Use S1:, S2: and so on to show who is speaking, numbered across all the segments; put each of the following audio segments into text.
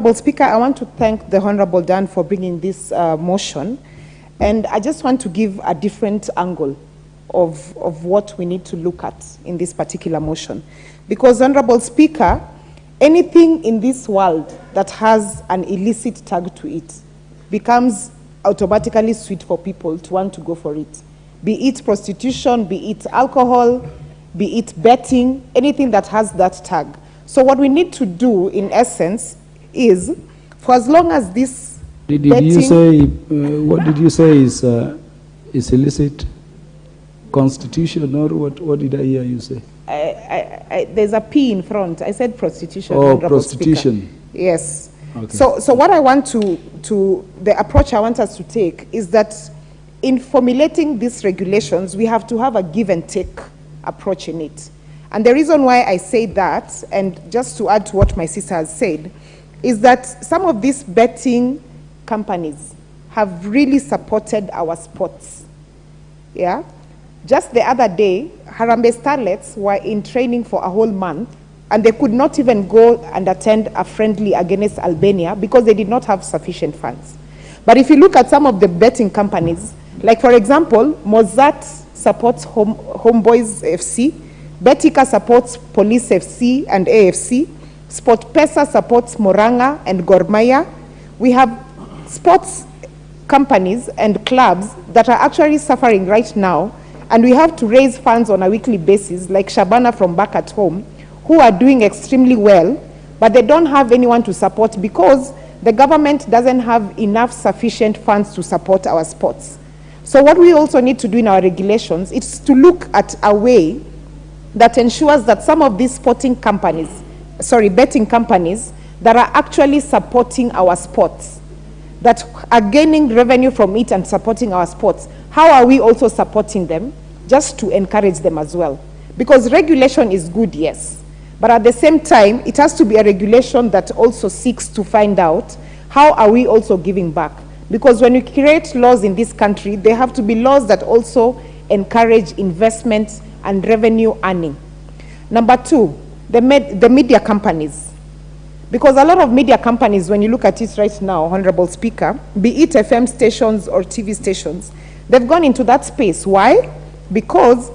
S1: Honorable Speaker, I want to thank the Honorable Dan for bringing this motion, and I just want to give a different angle of what we need to look at in this particular motion. Because, Honorable Speaker, anything in this world that has an illicit tag to it becomes automatically sweet for people to want to go for it. Be it prostitution, be it alcohol, be it betting, anything that has that tag. So what we need to do, in essence, is for as long as this
S2: did you say what did you say is illicit constitution, or what did I hear you say?
S1: There's a P in front. I said prostitution.
S2: Oh, prostitution.
S1: Speaker. Yes.
S2: Okay.
S1: So what I want the approach I want us to take is that in formulating these regulations, we have to have a give and take approach in it. And the reason why I say that, and just to add to what my sister has said, is that some of these betting companies have really supported our sports. Yeah? Just the other day, Harambee Starlets were in training for a whole month, and they could not even go and attend a friendly against Albania because they did not have sufficient funds. But if you look at some of the betting companies, like for example, Mozart supports Homeboys FC, Betika supports Police FC and AFC, SportPesa supports Moranga and Gor Mahia. We have sports companies and clubs that are actually suffering right now, and we have to raise funds on a weekly basis, like Shabana from back at home, who are doing extremely well, but they don't have anyone to support because the government doesn't have enough sufficient funds to support our sports. So what we also need to do in our regulations is to look at a way that ensures that some of these betting companies that are actually supporting our sports, that are gaining revenue from it and supporting our sports, how are we also supporting them, just to encourage them as well? Because regulation is good, yes, but at the same time, it has to be a regulation that also seeks to find out how are we also giving back. Because when we create laws in this country, they have to be laws that also encourage investment and revenue earning. Number two, the media companies. Because a lot of media companies, when you look at it right now, Honorable Speaker, be it FM stations or TV stations, they've gone into that space. Why? Because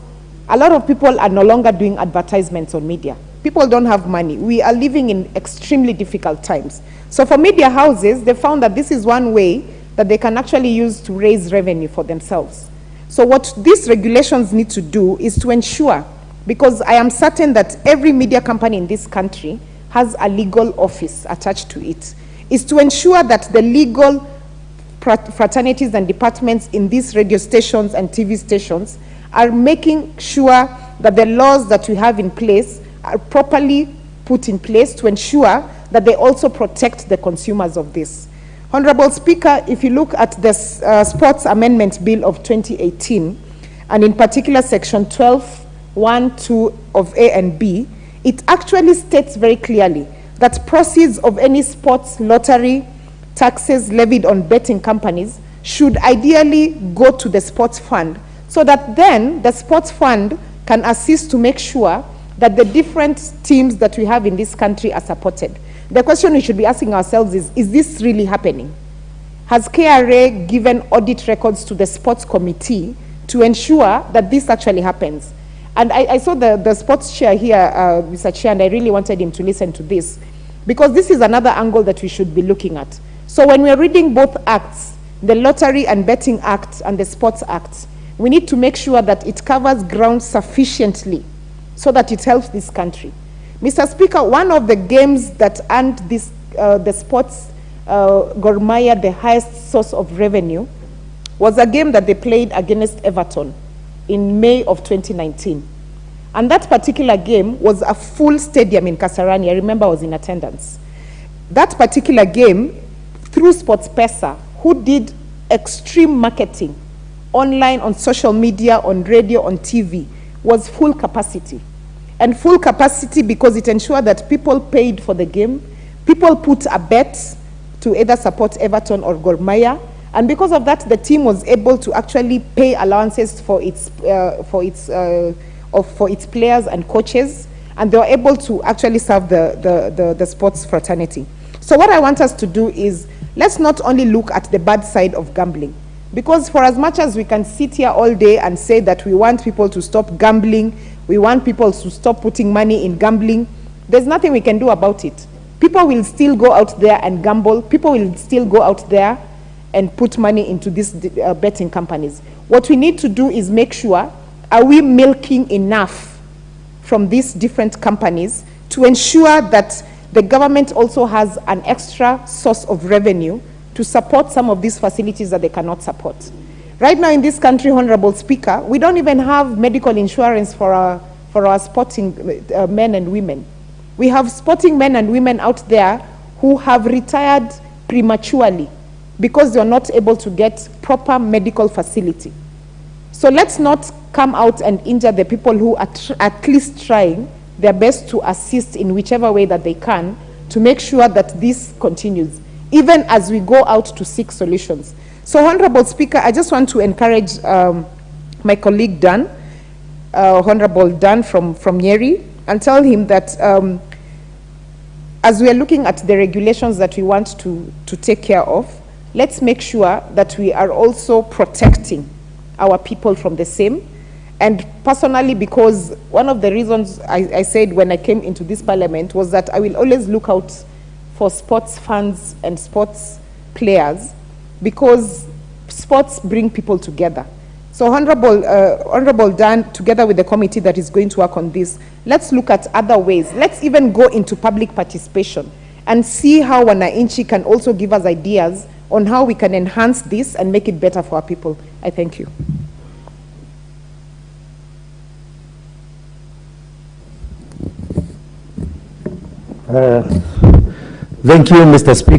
S1: a lot of people are no longer doing advertisements on media. People don't have money. We are living in extremely difficult times. So for media houses, they found that this is one way that they can actually use to raise revenue for themselves. So what these regulations need to do is to ensure, because I am certain that every media company in this country has a legal office attached to it, is to ensure that the legal fraternities and departments in these radio stations and TV stations are making sure that the laws that we have in place are properly put in place to ensure that they also protect the consumers of this. Honorable Speaker, if you look at the Sports Amendment Bill of 2018, and in particular Section 12(1)(2) of A and B, it actually states very clearly that proceeds of any sports lottery taxes levied on betting companies should ideally go to the sports fund, so that then the sports fund can assist to make sure that the different teams that we have in this country are supported. The question we should be asking ourselves is this really happening? Has KRA given audit records to the sports committee to ensure that this actually happens? And I saw the sports chair here, Mr. Chair, and I really wanted him to listen to this, because this is another angle that we should be looking at. So when we're reading both acts, the Lottery and Betting Act and the Sports Act, we need to make sure that it covers ground sufficiently so that it helps this country. Mr. Speaker, one of the games that earned this, the sports Gor Mahia the highest source of revenue was a game that they played against Everton in May of 2019. And that particular game was a full stadium in Kasarani. I remember I was in attendance. That particular game, through SportPesa, who did extreme marketing online, on social media, on radio, on TV, was full capacity. And full capacity because it ensured that people paid for the game, people put a bet to either support Everton or Gor Mahia, and because of that, the team was able to actually pay allowances for its players and coaches, and they were able to actually serve the sports fraternity. So what I want us to do is, let's not only look at the bad side of gambling, because for as much as we can sit here all day and say that we want people to stop gambling, we want people to stop putting money in gambling, there's nothing we can do about it. People will still go out there and gamble. People will still go out there and put money into these betting companies. What we need to do is make sure, are we milking enough from these different companies to ensure that the government also has an extra source of revenue to support some of these facilities that they cannot support. Right now in this country, Honorable Speaker, we don't even have medical insurance for our sporting men and women. We have sporting men and women out there who have retired prematurely because they are not able to get proper medical facility. So let's not come out and injure the people who are at least trying their best to assist in whichever way that they can to make sure that this continues, even as we go out to seek solutions. So, Honorable Speaker, I just want to encourage my colleague Dan, Honorable Dan from Nyeri, and tell him that as we are looking at the regulations that we want to take care of, let's make sure that we are also protecting our people from the same. And personally, because one of the reasons I said when I came into this parliament was that I will always look out for sports fans and sports players, because sports bring people together. So Honorable Dan, together with the committee that is going to work on this, let's look at other ways. Let's even go into public participation and see how Wananchi can also give us ideas on how we can enhance this and make it better for our people. I thank you.
S3: Thank you, Mr. Speaker.